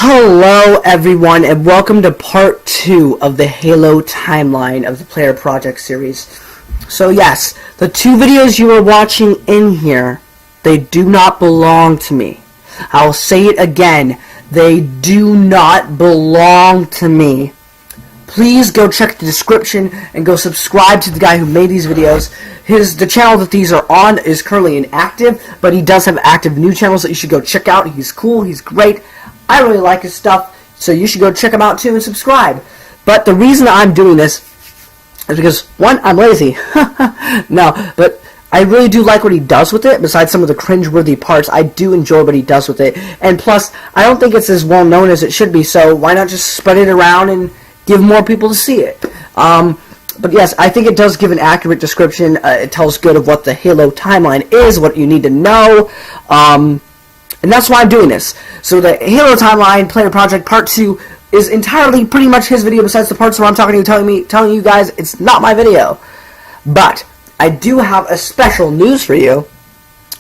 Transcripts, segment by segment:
Hello everyone and welcome to part 2 of the Halo timeline of the Player Project series. So yes, the two videos you are watching in here, they do not belong to me. I'll say it again, they do not belong to me. Please go check the description and go subscribe to the guy who made these videos. The channel that these are on is currently inactive, but he does have active new channels that you should go check out. He's cool, he's great. I really like his stuff, so you should go check him out too and subscribe. But the reason I'm doing this is because, one, I'm lazy. No, but I really do like what he does with it. Besides some of the cringe-worthy parts, I do enjoy what he does with it. And plus, I don't think it's as well known as it should be, so why not just spread it around and give more people to see it? But yes, I think it does give an accurate description. It tells good of what the Halo timeline is, what you need to know. And that's why I'm doing this. So the Halo timeline, Player Project Part 2, is entirely pretty much his video, besides the parts where I'm talking to you, telling you guys it's not my video. But I do have a special news for you.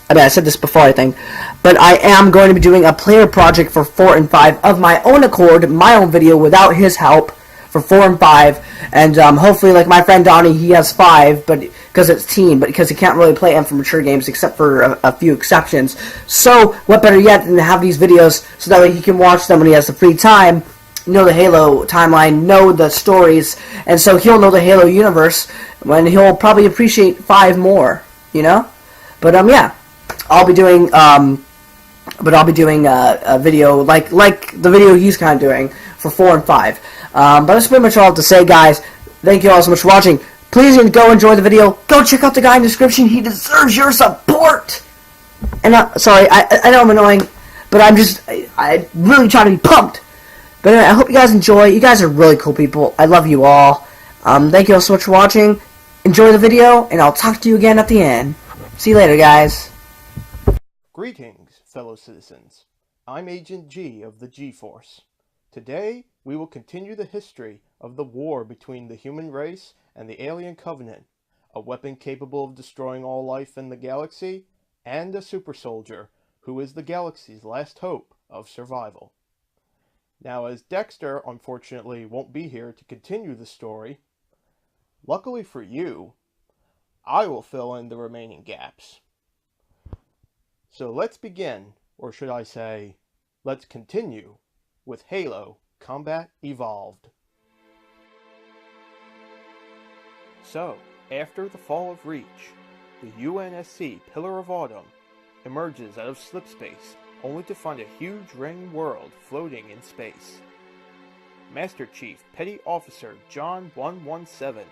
I mean, I said this before, I think. But I am going to be doing a Player Project for 4 and 5 of my own accord, my own video, without his help, for 4 and 5. And hopefully, like my friend Donnie, he has 5, but because it's team, but because he can't really play M for mature games except for a few exceptions. So, what better yet than to have these videos so that way he can watch them when he has the free time, know the Halo timeline, know the stories, and so he'll know the Halo universe when he'll probably appreciate 5 more, you know? But yeah, I'll be doing a video like the video he's kind of doing for 4 and 5. But that's pretty much all I have to say, guys. Thank you all so much for watching. Please go enjoy the video. Go check out the guy in the description. He deserves your support. And sorry, I know I'm annoying, but I really try to be pumped. But anyway, I hope you guys enjoy. You guys are really cool people. I love you all. Thank you all so much for watching. Enjoy the video, and I'll talk to you again at the end. See you later, guys. Greetings, fellow citizens. I'm Agent G of the G-Force. Today, we will continue the history of the war between the human race and the alien covenant, a weapon capable of destroying all life in the galaxy, and a super soldier who is the galaxy's last hope of survival. Now, as Dexter unfortunately won't be here to continue the story, luckily for you, I will fill in the remaining gaps. So let's begin, or should I say, let's continue with Halo Combat Evolved. So, after the fall of Reach, the UNSC Pillar of Autumn emerges out of slipspace only to find a huge ring world floating in space. Master Chief Petty Officer John 117,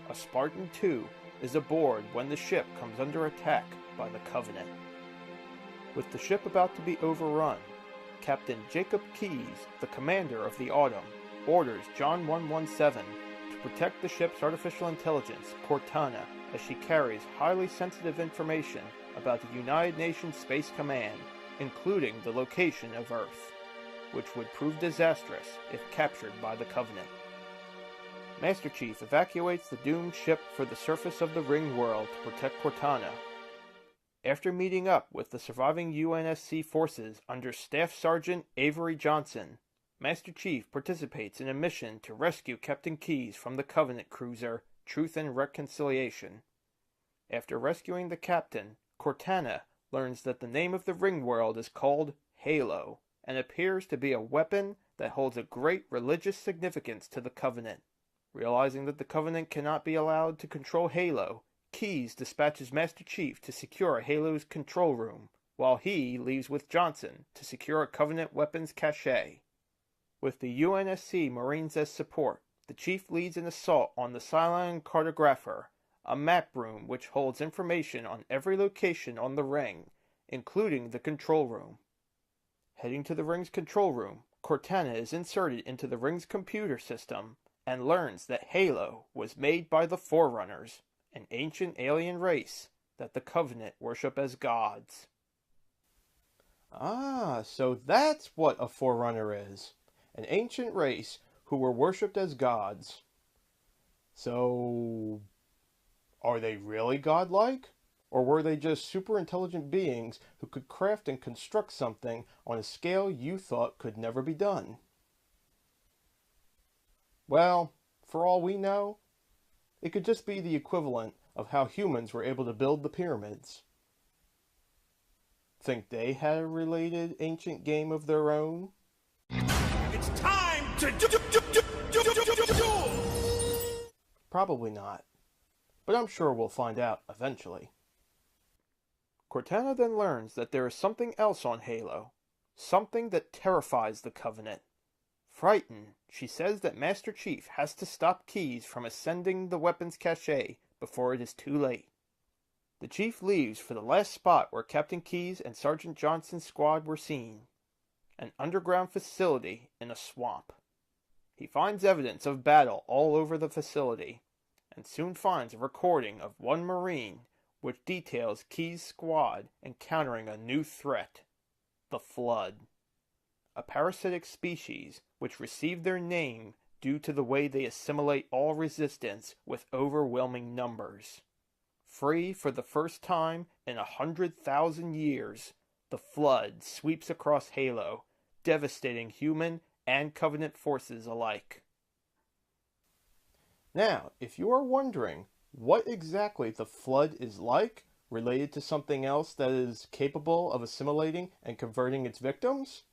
a Spartan 2, is aboard when the ship comes under attack by the Covenant. With the ship about to be overrun, Captain Jacob Keyes, the commander of the Autumn, orders John 117 to protect the ship's artificial intelligence, Cortana, as she carries highly sensitive information about the United Nations Space Command, including the location of Earth, which would prove disastrous if captured by the Covenant. Master Chief evacuates the doomed ship for the surface of the ring world to protect Cortana. After meeting up with the surviving UNSC forces under Staff Sergeant Avery Johnson, Master Chief participates in a mission to rescue Captain Keyes from the Covenant cruiser Truth and Reconciliation. After rescuing the captain, Cortana learns that the name of the ring world is called Halo, and appears to be a weapon that holds a great religious significance to the Covenant. Realizing that the Covenant cannot be allowed to control Halo, Keyes dispatches Master Chief to secure Halo's control room, while he leaves with Johnson to secure a Covenant weapons cache. With the UNSC Marines as support, the Chief leads an assault on the Cylon Cartographer, a map room which holds information on every location on the ring, including the control room. Heading to the ring's control room, Cortana is inserted into the ring's computer system and learns that Halo was made by the Forerunners, an ancient alien race that the Covenant worship as gods. Ah, so that's what a Forerunner is. An ancient race who were worshipped as gods. So, are they really godlike? Or were they just super intelligent beings who could craft and construct something on a scale you thought could never be done? Well, for all we know, it could just be the equivalent of how humans were able to build the pyramids. Think they had a related ancient game of their own? It's time to do. Probably not, but I'm sure we'll find out eventually. Cortana then learns that there is something else on Halo, something that terrifies the Covenant. Frightened, she says that Master Chief has to stop Keyes from ascending the weapons cache before it is too late. The Chief leaves for the last spot where Captain Keyes and Sergeant Johnson's squad were seen, an underground facility in a swamp. He finds evidence of battle all over the facility, and soon finds a recording of one Marine which details Keyes' squad encountering a new threat, the Flood, a parasitic species which received their name due to the way they assimilate all resistance with overwhelming numbers. Free for the first time in 100,000 years, the Flood sweeps across Halo, devastating human and Covenant forces alike. Now, if you are wondering what exactly the Flood is like, related to something else that is capable of assimilating and converting its victims,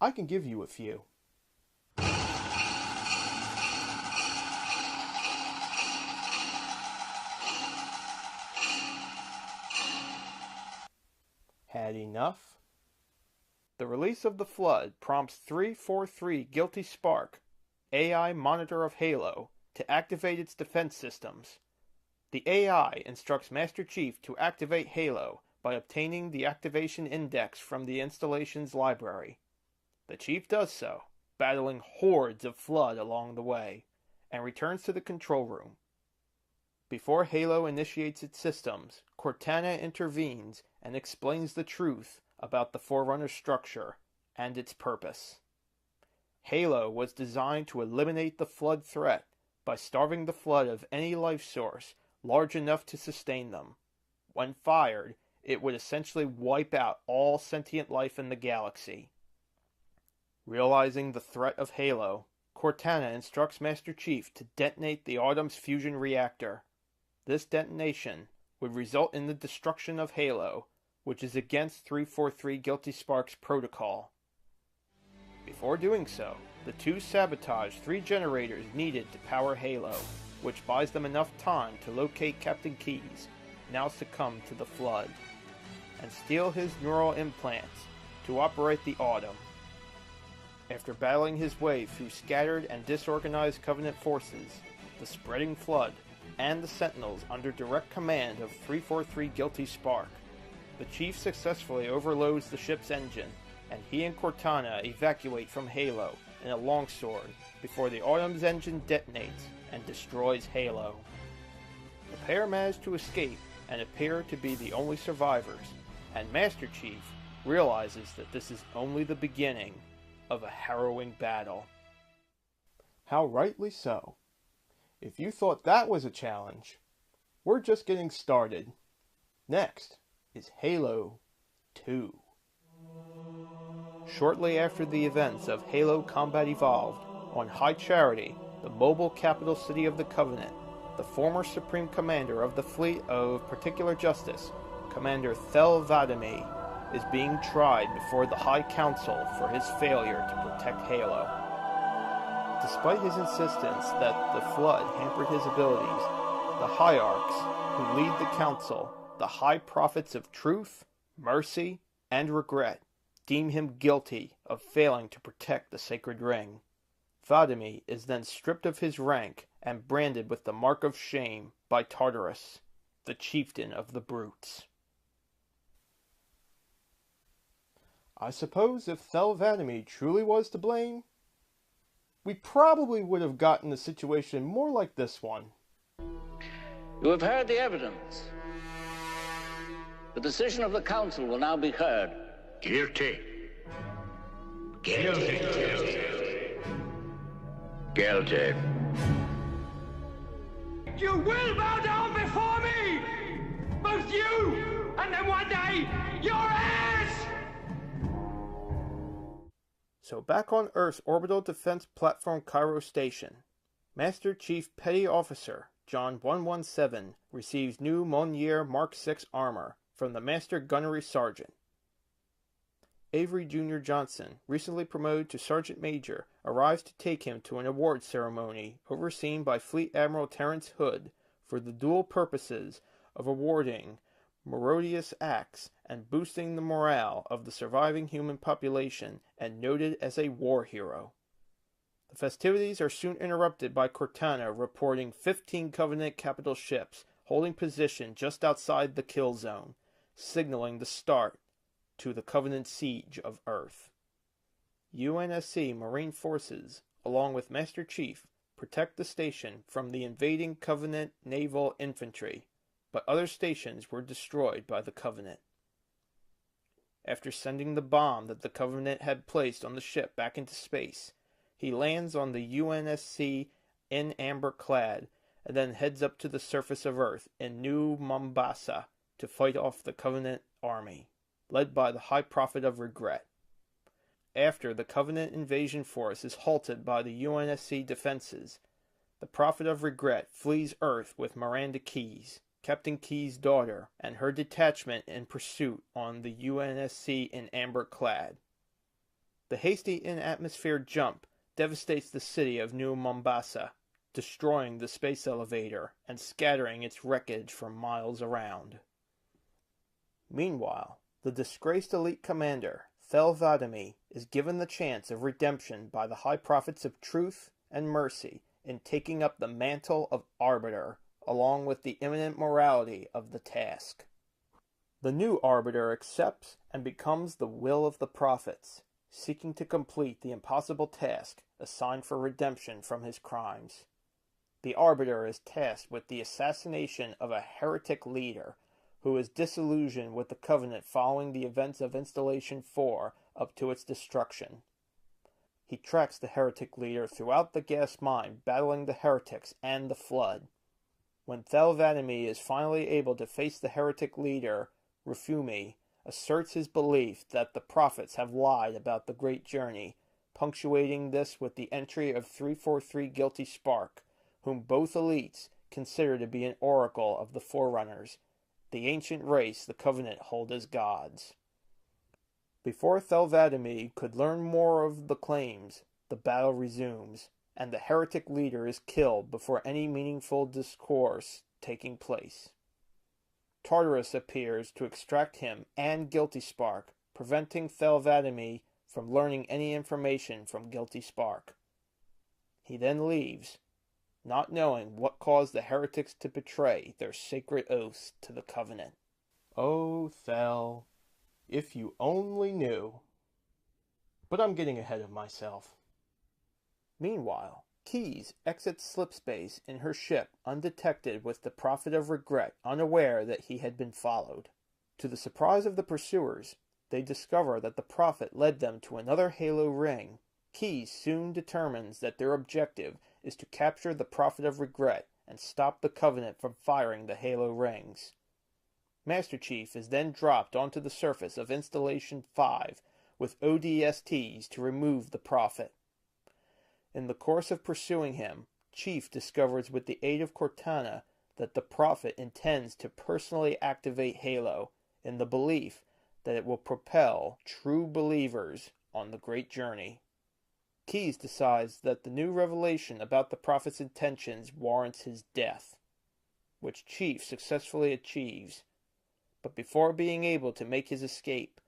I can give you a few. Had enough? The release of the Flood prompts 343 Guilty Spark, AI monitor of Halo, to activate its defense systems. The AI instructs Master Chief to activate Halo by obtaining the activation index from the installation's library. The Chief does so, battling hordes of Flood along the way, and returns to the control room. Before Halo initiates its systems, Cortana intervenes and explains the truth about the Forerunner structure and its purpose. Halo was designed to eliminate the Flood threat by starving the Flood of any life source large enough to sustain them. When fired, it would essentially wipe out all sentient life in the galaxy. Realizing the threat of Halo, Cortana instructs Master Chief to detonate the Autumn's fusion reactor. This detonation would result in the destruction of Halo, which is against 343 Guilty Spark's protocol. Before doing so, the two sabotage 3 generators needed to power Halo, which buys them enough time to locate Captain Keyes, now succumbed to the Flood, and steal his neural implants to operate the Autumn. After battling his way through scattered and disorganized Covenant forces, the spreading Flood, and the Sentinels under direct command of 343 Guilty Spark, the Chief successfully overloads the ship's engine, and he and Cortana evacuate from Halo in a longsword before the Autumn's engine detonates and destroys Halo. The pair manage to escape and appear to be the only survivors, and Master Chief realizes that this is only the beginning of a harrowing battle. How rightly so. If you thought that was a challenge, we're just getting started. Next is Halo 2. Shortly after the events of Halo Combat Evolved, on High Charity, the mobile capital city of the Covenant, the former Supreme Commander of the Fleet of Particular Justice, Commander Thel Vadami, is being tried before the High Council for his failure to protect Halo. Despite his insistence that the Flood hampered his abilities, the Hierarchs, who lead the Council, the High Prophets of Truth, Mercy, and Regret, deem him guilty of failing to protect the Sacred Ring. Vadami is then stripped of his rank and branded with the Mark of Shame by Tartarus, the chieftain of the Brutes. I suppose if Thel Vadami truly was to blame, we probably would have gotten a situation more like this one. You have heard the evidence. The decision of the council will now be heard. Guilty. Guilty. You will bow down before me! Both you, and then one day, your ass! So back on Earth's Orbital Defense Platform Cairo Station, Master Chief Petty Officer John 117 receives new Monier Mark VI armor from the Master Gunnery Sergeant. Avery Jr. Johnson, recently promoted to Sergeant Major, arrives to take him to an award ceremony overseen by Fleet Admiral Terrence Hood for the dual purposes of awarding meritorious acts and boosting the morale of the surviving human population and noted as a war hero. The festivities are soon interrupted by Cortana reporting 15 Covenant capital ships holding position just outside the kill zone, signaling the start to the Covenant siege of Earth. UNSC Marine Forces, along with Master Chief, protect the station from the invading Covenant naval infantry, but other stations were destroyed by the Covenant. After sending the bomb that the Covenant had placed on the ship back into space, he lands on the UNSC in amber clad, and then heads up to the surface of Earth in New Mombasa to fight off the Covenant army, led by the High Prophet of Regret. After the Covenant invasion force is halted by the UNSC defenses, the Prophet of Regret flees Earth with Miranda Keyes, Captain Keyes' daughter, and her detachment in pursuit on the UNSC in amber clad. The hasty in-atmosphere jump devastates the city of New Mombasa, destroying the space elevator and scattering its wreckage for miles around. Meanwhile, the disgraced elite commander, Thel 'Vadamee, is given the chance of redemption by the High Prophets of Truth and Mercy in taking up the mantle of Arbiter, along with the imminent morality of the task. The new Arbiter accepts and becomes the will of the Prophets, seeking to complete the impossible task assigned for redemption from his crimes. The Arbiter is tasked with the assassination of a heretic leader who is disillusioned with the Covenant following the events of Installation 4 up to its destruction. He tracks the heretic leader throughout the gas mine, battling the heretics and the Flood. When Thel 'Vadamee is finally able to face the heretic leader, Rufumi asserts his belief that the prophets have lied about the Great Journey, punctuating this with the entry of 343 Guilty Spark, whom both elites consider to be an oracle of the Forerunners, the ancient race the Covenant hold as gods. Before Thel 'Vadamee could learn more of the claims, the battle resumes, and the heretic leader is killed before any meaningful discourse taking place. Tartarus appears to extract him and Guilty Spark, preventing Thel 'Vadamee from learning any information from Guilty Spark. He then leaves, not knowing what caused the heretics to betray their sacred oaths to the Covenant. Oh, Thel, if you only knew. But I'm getting ahead of myself. Meanwhile, Keyes exits slipspace in her ship undetected, with the Prophet of Regret unaware that he had been followed. To the surprise of the pursuers, they discover that the Prophet led them to another Halo ring. Keyes soon determines that their objective is to capture the Prophet of Regret and stop the Covenant from firing the Halo rings. Master Chief is then dropped onto the surface of Installation 5 with ODSTs to remove the Prophet. In the course of pursuing him, Chief discovers with the aid of Cortana that the Prophet intends to personally activate Halo in the belief that it will propel true believers on the Great Journey. Keyes decides that the new revelation about the Prophet's intentions warrants his death, which Chief successfully achieves. But before being able to make his escape,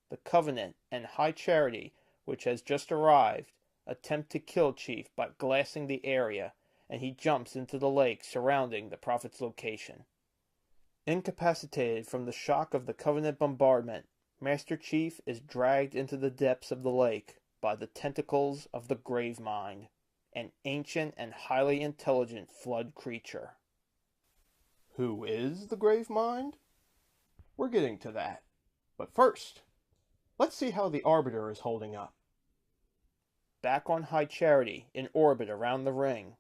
the Covenant and High Charity, which has just arrived, attempt to kill Chief by glassing the area, and he jumps into the lake surrounding the Prophet's location. Incapacitated from the shock of the Covenant bombardment, Master Chief is dragged into the depths of the lake by the tentacles of the Gravemind, an ancient and highly intelligent Flood creature. Who is the Gravemind? We're getting to that. But first, let's see how the Arbiter is holding up. Back on High Charity, in orbit around the ring,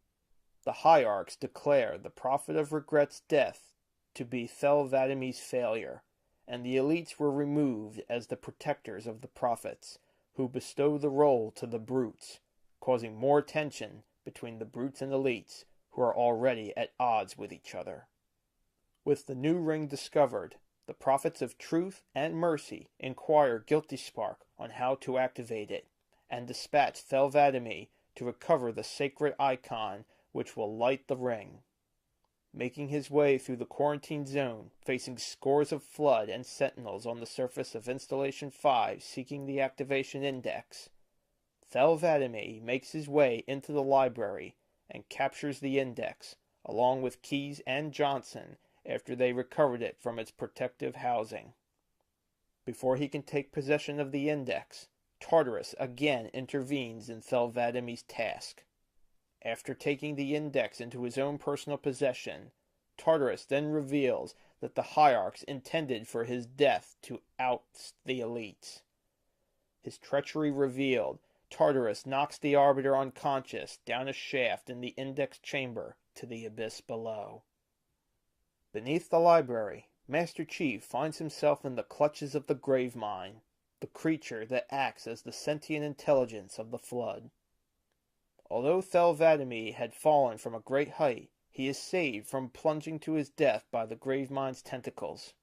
the Hierarchs declare the Prophet of Regret's death to be Thel 'Vadam's failure, and the elites were removed as the protectors of the prophets, who bestow the role to the brutes, causing more tension between the brutes and elites, who are already at odds with each other. With the new ring discovered, the prophets of truth and mercy inquire Guilty Spark on how to activate it, and dispatch Thel 'Vadam to recover the sacred icon which will light the ring. Making his way through the quarantine zone, facing scores of flood and sentinels on the surface of Installation 5 seeking the activation index, Thel 'Vadam makes his way into the library and captures the index, along with Keyes and Johnson, after they recovered it from its protective housing. Before he can take possession of the index, Tartarus again intervenes in Thel 'Vadam's task. After taking the index into his own personal possession, Tartarus then reveals that the Hierarchs intended for his death to oust the elites. His treachery revealed, Tartarus knocks the Arbiter unconscious down a shaft in the index chamber to the abyss below. Beneath the library, Master Chief finds himself in the clutches of the Gravemind, the creature that acts as the sentient intelligence of the Flood. Although Thel 'Vadam had fallen from a great height, he is saved from plunging to his death by the Gravemind's tentacles.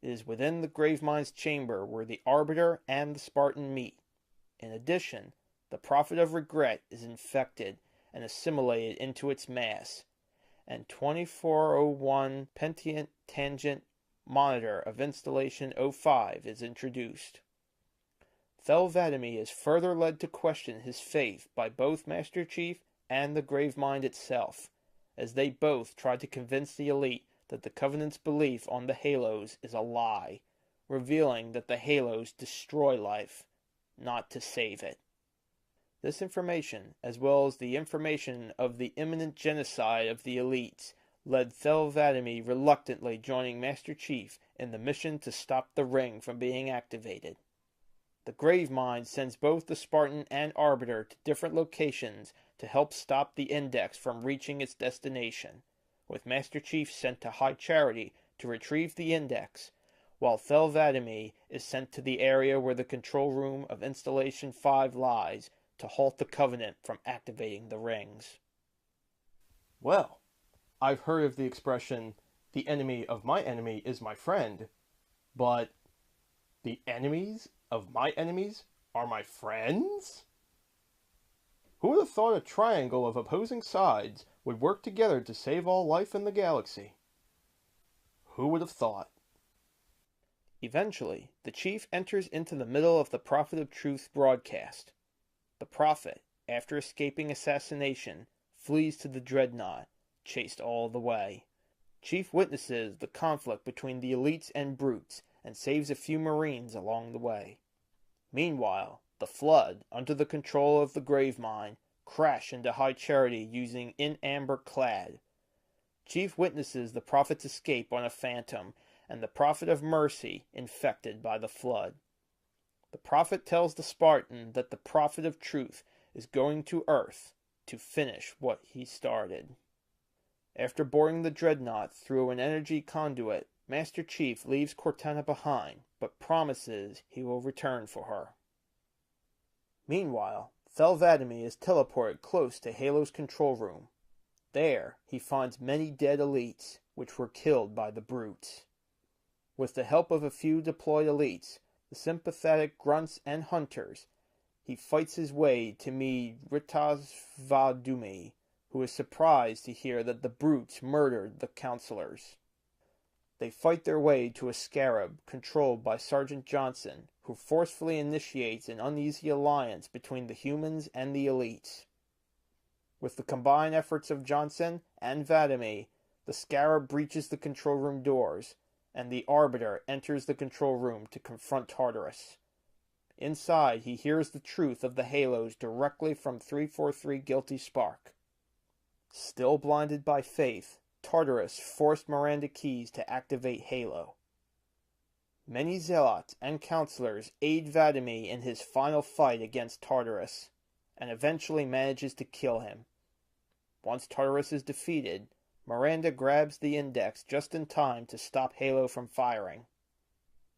It is within the Gravemind's chamber where the Arbiter and the Spartan meet. In addition, the Prophet of Regret is infected and assimilated into its mass, and 2401 Pentient Tangent Monitor of Installation 05 is introduced. Thel 'Vadam is further led to question his faith by both Master Chief and the Gravemind itself, as they both try to convince the elite that the Covenant's belief on the Halos is a lie, revealing that the Halos destroy life, not to save it. This information, as well as the information of the imminent genocide of the elites, led Thel 'Vadam reluctantly joining Master Chief in the mission to stop the ring from being activated. The Gravemind sends both the Spartan and Arbiter to different locations to help stop the index from reaching its destination, with Master Chief sent to High Charity to retrieve the index, while Thel 'Vadam is sent to the area where the control room of Installation 5 lies to halt the Covenant from activating the rings. Well, I've heard of the expression, the enemy of my enemy is my friend, but the enemies of my enemies are my friends? Who would have thought a triangle of opposing sides would work together to save all life in the galaxy? Who would have thought? Eventually, the Chief enters into the middle of the Prophet of Truth broadcast. The Prophet, after escaping assassination, flees to the Dreadnought, chased all the way. Chief witnesses the conflict between the elites and brutes, and saves a few Marines along the way. Meanwhile, the Flood, under the control of the Gravemind, crash into High Charity using in amber clad. Chief witnesses the Prophet's escape on a Phantom, and the Prophet of Mercy infected by the Flood. The Prophet tells the Spartan that the Prophet of Truth is going to Earth to finish what he started. After boarding the Dreadnought through an energy conduit, Master Chief leaves Cortana behind, but promises he will return for her. Meanwhile, Thel 'Vadam is teleported close to Halo's control room. There, he finds many dead elites, which were killed by the brutes. With the help of a few deployed elites, the sympathetic grunts and hunters, he fights his way to meet Ritas 'Vadum, who is surprised to hear that the brutes murdered the counselors. They fight their way to a scarab controlled by Sergeant Johnson, who forcefully initiates an uneasy alliance between the humans and the elites. With the combined efforts of Johnson and 'Vadam, the scarab breaches the control room doors, and the Arbiter enters the control room to confront Tartarus. Inside, he hears the truth of the Halos directly from 343 Guilty Spark. Still blinded by faith, Tartarus forced Miranda Keyes to activate Halo. Many Zealots and Counselors aid 'Vadam in his final fight against Tartarus, and eventually manages to kill him. Once Tartarus is defeated, Miranda grabs the index just in time to stop Halo from firing.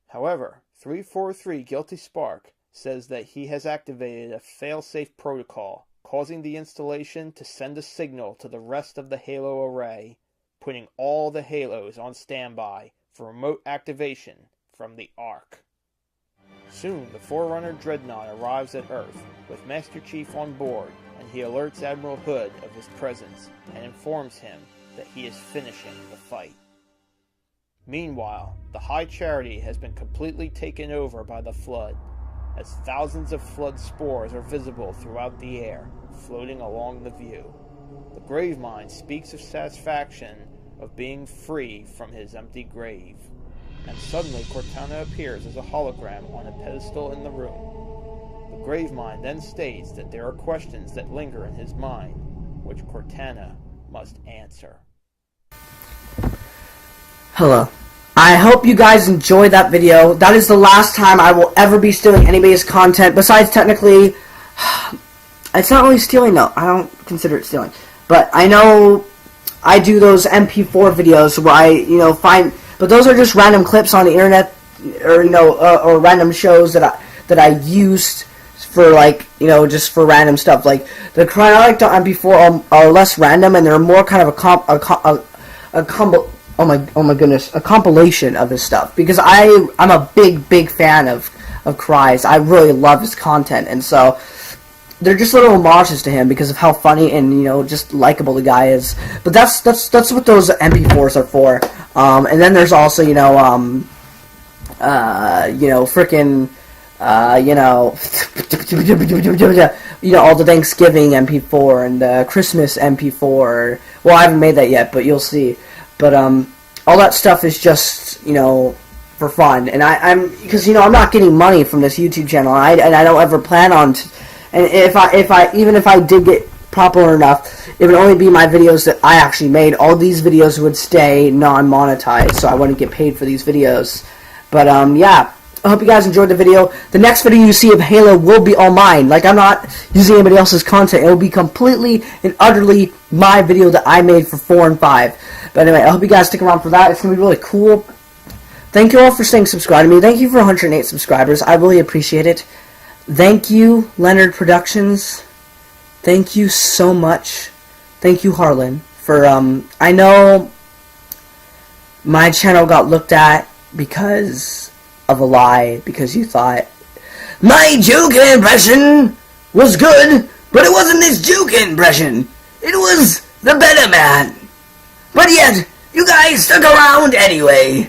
However, 343 Guilty Spark says that he has activated a failsafe protocol, causing the installation to send a signal to the rest of the Halo array, putting all the Halos on standby for remote activation from the Ark. Soon, the Forerunner Dreadnought arrives at Earth, with Master Chief on board, and he alerts Admiral Hood of his presence and informs him that he is finishing the fight. Meanwhile, the High Charity has been completely taken over by the Flood, as thousands of Flood spores are visible throughout the air, floating along the view. The Gravemind speaks of satisfaction of being free from his empty grave, and suddenly Cortana appears as a hologram on a pedestal in the room. The Gravemind then states that there are questions that linger in his mind, which Cortana must answer. Hello. I hope you guys enjoyed that video. That is the last time I will ever be stealing anybody's content. Besides, technically, it's not really stealing, though. I don't consider it stealing. But I know I do those MP4 videos where I, find... But those are just random clips on the internet, or, or random shows that I used for, just for random stuff. Like, the chronologic MP4 are less random, and they're more kind of a compilation of his stuff, because I'm a big fan of Cry's. I really love his content, and so they're just little homages to him because of how funny and just likable the guy is. But that's what those MP4s are for. And then there's also frickin' all the Thanksgiving MP4 and Christmas MP4. Well, I haven't made that yet, but you'll see. But all that stuff is just for fun, and I'm because I'm not getting money from this YouTube channel, and I don't ever plan on. And if I did get popular enough, it would only be my videos that I actually made. All these videos would stay non-monetized, so I wouldn't get paid for these videos. But yeah, I hope you guys enjoyed the video. The next video you see of Halo will be all mine. Like, I'm not using anybody else's content. It will be completely and utterly my video that I made for 4 and 5. But anyway, I hope you guys stick around for that. It's going to be really cool. Thank you all for staying subscribed to me. Thank you for 108 subscribers. I really appreciate it. Thank you, Leonard Productions. Thank you so much. Thank you, Harlan, for, I know my channel got looked at because of a lie, because you thought my joke impression was good, but it wasn't this joke impression. It was the better man. But yet, you guys stuck around anyway.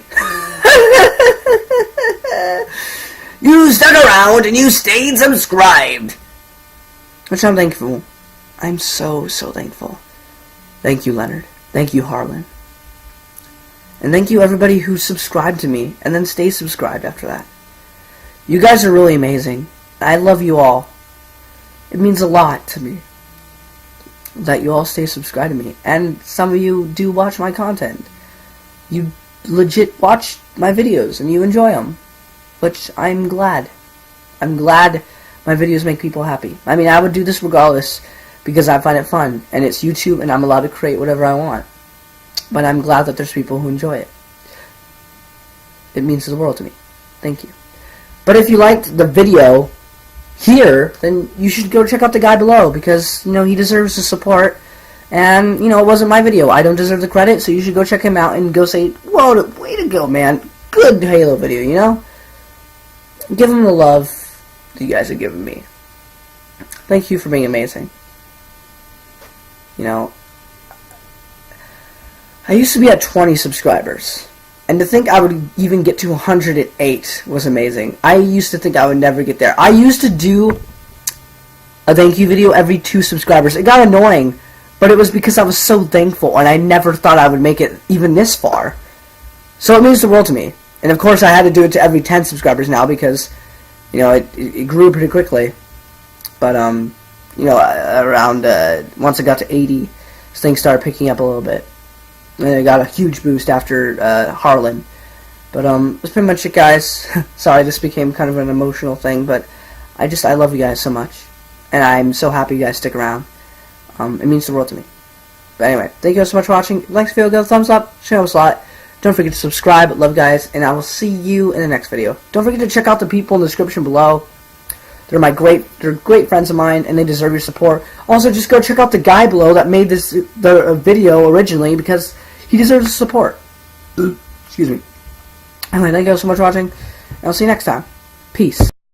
You stuck around and you stayed subscribed. Which I'm thankful. I'm so thankful. Thank you, Leonard. Thank you, Harlan. And thank you, everybody who subscribed to me and then stay subscribed after that. You guys are really amazing. I love you all. It means a lot to me that you all stay subscribed to me. And some of you do watch my content. You legit watch my videos and you enjoy them. Which I'm glad. I'm glad my videos make people happy. I mean, I would do this regardless because I find it fun. And it's YouTube and I'm allowed to create whatever I want. But I'm glad that there's people who enjoy it. It means the world to me. Thank you. But if you liked the video here, then you should go check out the guy below because, he deserves the support. And, it wasn't my video. I don't deserve the credit, so you should go check him out and go say, whoa, way to go, man. Good Halo video, Give him the love that you guys have given me. Thank you for being amazing. I used to be at 20 subscribers. And to think I would even get to 108 was amazing. I used to think I would never get there. I used to do a thank you video every 2 subscribers. It got annoying, but it was because I was so thankful, and I never thought I would make it even this far. So it means the world to me. And of course I had to do it to every 10 subscribers now because, it grew pretty quickly. But, around, once I got to 80, things started picking up a little bit. And I got a huge boost after Harlan. But that's pretty much it, guys. Sorry, this became kind of an emotional thing, but I love you guys so much. And I'm so happy you guys stick around. It means the world to me. But anyway, thank you guys so much for watching. If you like this video, give it a thumbs up, share it a lot. Don't forget to subscribe. Love you guys, and I will see you in the next video. Don't forget to check out the people in the description below. They're great friends of mine, and they deserve your support. Also, just go check out the guy below that made the video originally, because he deserves the support. Excuse me. Anyway, thank you guys so much for watching, and I'll see you next time. Peace.